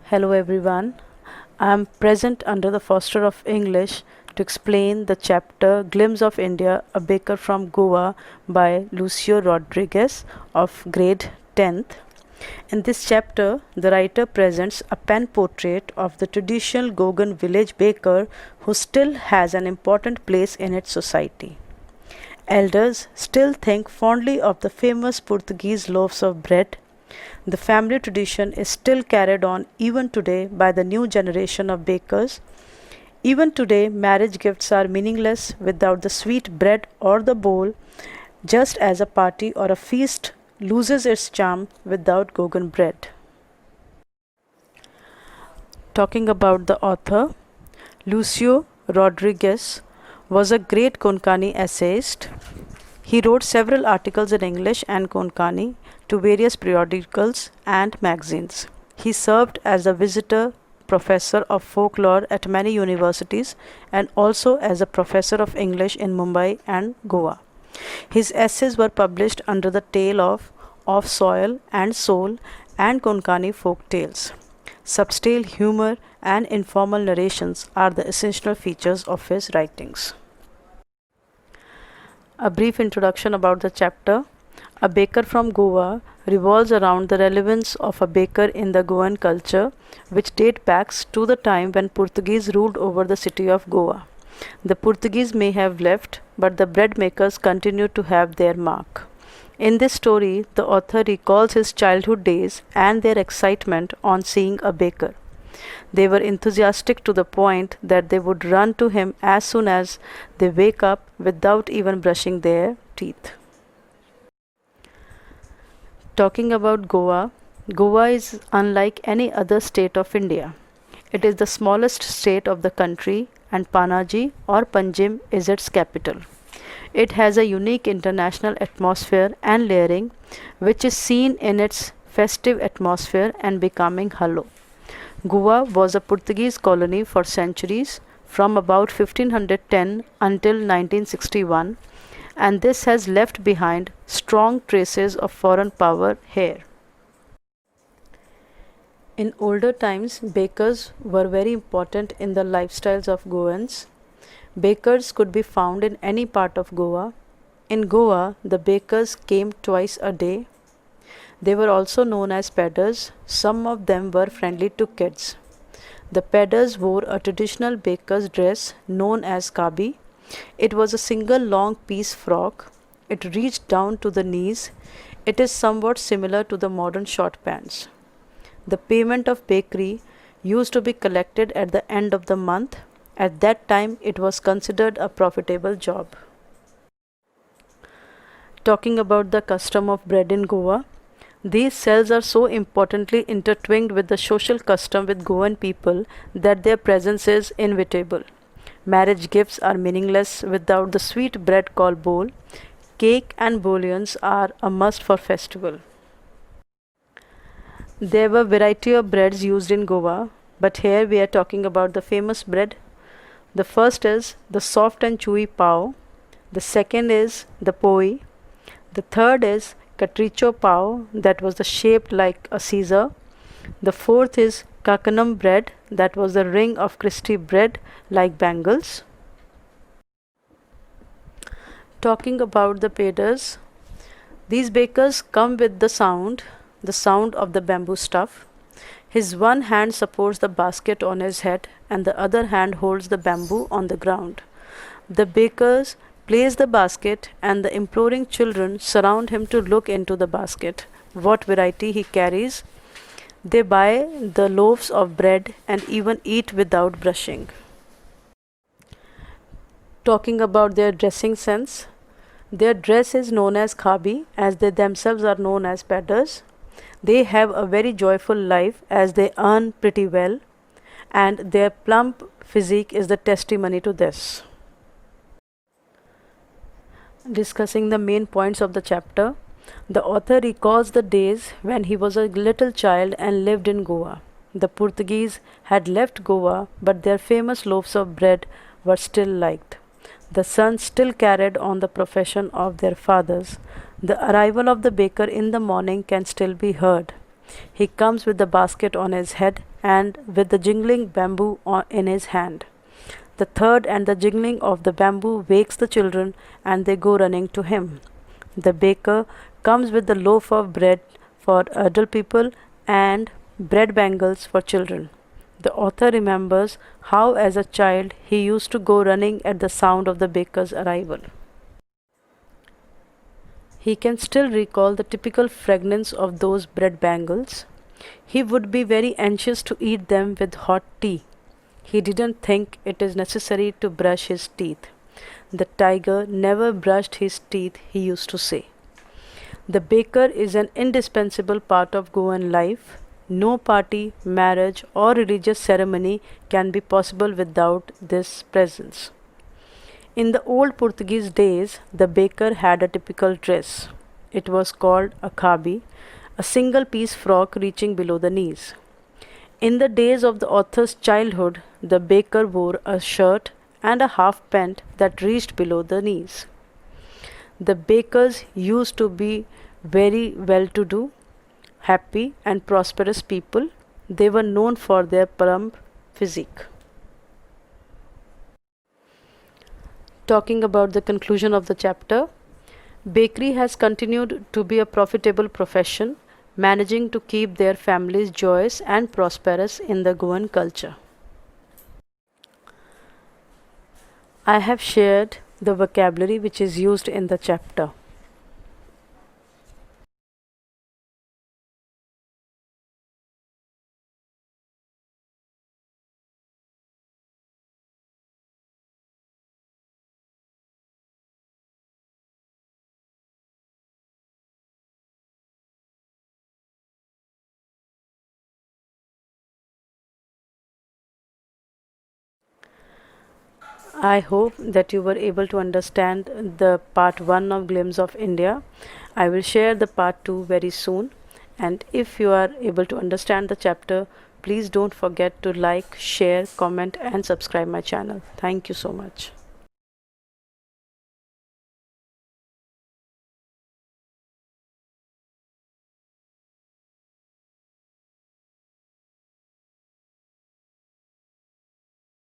Hello everyone. I am present under the foster of English to explain the chapter Glimpse of India, a baker from Goa by Lucio Rodriguez of grade 10th. In this chapter, the writer presents a pen portrait of the traditional Gogan village baker who still has an important place in its society. Elders still think fondly of the famous Portuguese loaves of bread. The family tradition is still carried on even today by the new generation of bakers. Even today, marriage gifts are meaningless without the sweet bread or the bowl, just as a party or a feast loses its charm without Gogan bread. Talking about the author, Lucio Rodriguez was a great Konkani essayist. He wrote several articles in English and Konkani to various periodicals and magazines. He served as a visitor professor of folklore at many universities and also as a professor of English in Mumbai and Goa. His essays were published under the tale of Soil and Soul and Konkani folk tales. Subtle humor and informal narrations are the essential features of his writings. A brief introduction about the chapter. A baker from Goa revolves around the relevance of a baker in the Goan culture, which date back to the time when Portuguese ruled over the city of Goa. The Portuguese may have left, but the bread makers continue to have their mark. In this story, the author recalls his childhood days and their excitement on seeing a baker. They were enthusiastic to the point that they would run to him as soon as they wake up without even brushing their teeth. Talking about Goa, Goa is unlike any other state of India. It is the smallest state of the country and Panaji or Panjim is its capital. It has a unique international atmosphere and layering, which is seen in its festive atmosphere and becoming hollow. Goa was a Portuguese colony for centuries, from about 1510 until 1961, and this has left behind strong traces of foreign power here. In older times, bakers were very important in the lifestyles of Goans. Bakers could be found in any part of Goa. In Goa, the bakers came twice a day. They were also known as peddlers. Some of them were friendly to kids. The peddlers wore a traditional baker's dress known as kabi. It was a single long piece frock. It reached down to the knees. It is somewhat similar to the modern short pants. The payment of bakery used to be collected at the end of the month. At that time, it was considered a profitable job. Talking about the custom of bread in Goa, these cells are so importantly intertwined with the social custom with Goan people that their presence is inevitable. Marriage gifts are meaningless without the sweet bread called bol. Cake and bouillons are a must for festival. There were variety of breads used in Goa, but here we are talking about the famous bread. The first is the soft and chewy pav. The second is the poi. The third is catricho pav, that was the shaped like a Caesar. The fourth is kakanam bread, that was the ring of crispy bread like bangles. Talking about the peders, these bakers come with the sound of the bamboo stuff. His one hand supports the basket on his head and the other hand holds the bamboo on the ground. The bakers place the basket and the imploring children surround him to look into the basket, what variety he carries. They buy the loaves of bread and even eat without brushing. Talking about their dressing sense, their dress is known as khabi as they themselves are known as peddlers. They have a very joyful life as they earn pretty well, and their plump physique is the testimony to this. Discussing the main points of the chapter, the author recalls the days when he was a little child and lived in Goa. The Portuguese had left Goa, but their famous loaves of bread were still liked. The sons still carried on the profession of their fathers. The arrival of the baker in the morning can still be heard. He comes with the basket on his head and with the jingling bamboo in his hand. The third and the jingling of the bamboo wakes the children and they go running to him. The baker comes with the loaf of bread for adult people and bread bangles for children. The author remembers how, as a child, he used to go running at the sound of the baker's arrival. He can still recall the typical fragrance of those bread bangles. He would be very anxious to eat them with hot tea. He didn't think it is necessary to brush his teeth. The tiger never brushed his teeth, he used to say. The baker is an indispensable part of Goan life. No party, marriage, or religious ceremony can be possible without this presence. In the old Portuguese days, the baker had a typical dress. It was called a khabi, a single piece frock reaching below the knees. In the days of the author's childhood, the baker wore a shirt and a half pant that reached below the knees. The bakers used to be very well to do, happy, and prosperous people. They were known for their plump physique. Talking about the conclusion of the chapter, bakery has continued to be a profitable profession, managing to keep their families joyous and prosperous in the Goan culture. I have shared the vocabulary which is used in the chapter. I hope that you were able to understand the part 1 of Glimpse of India. I will share the part 2 very soon. And if you are able to understand the chapter, please don't forget to like, share, comment and subscribe my channel. Thank you so much.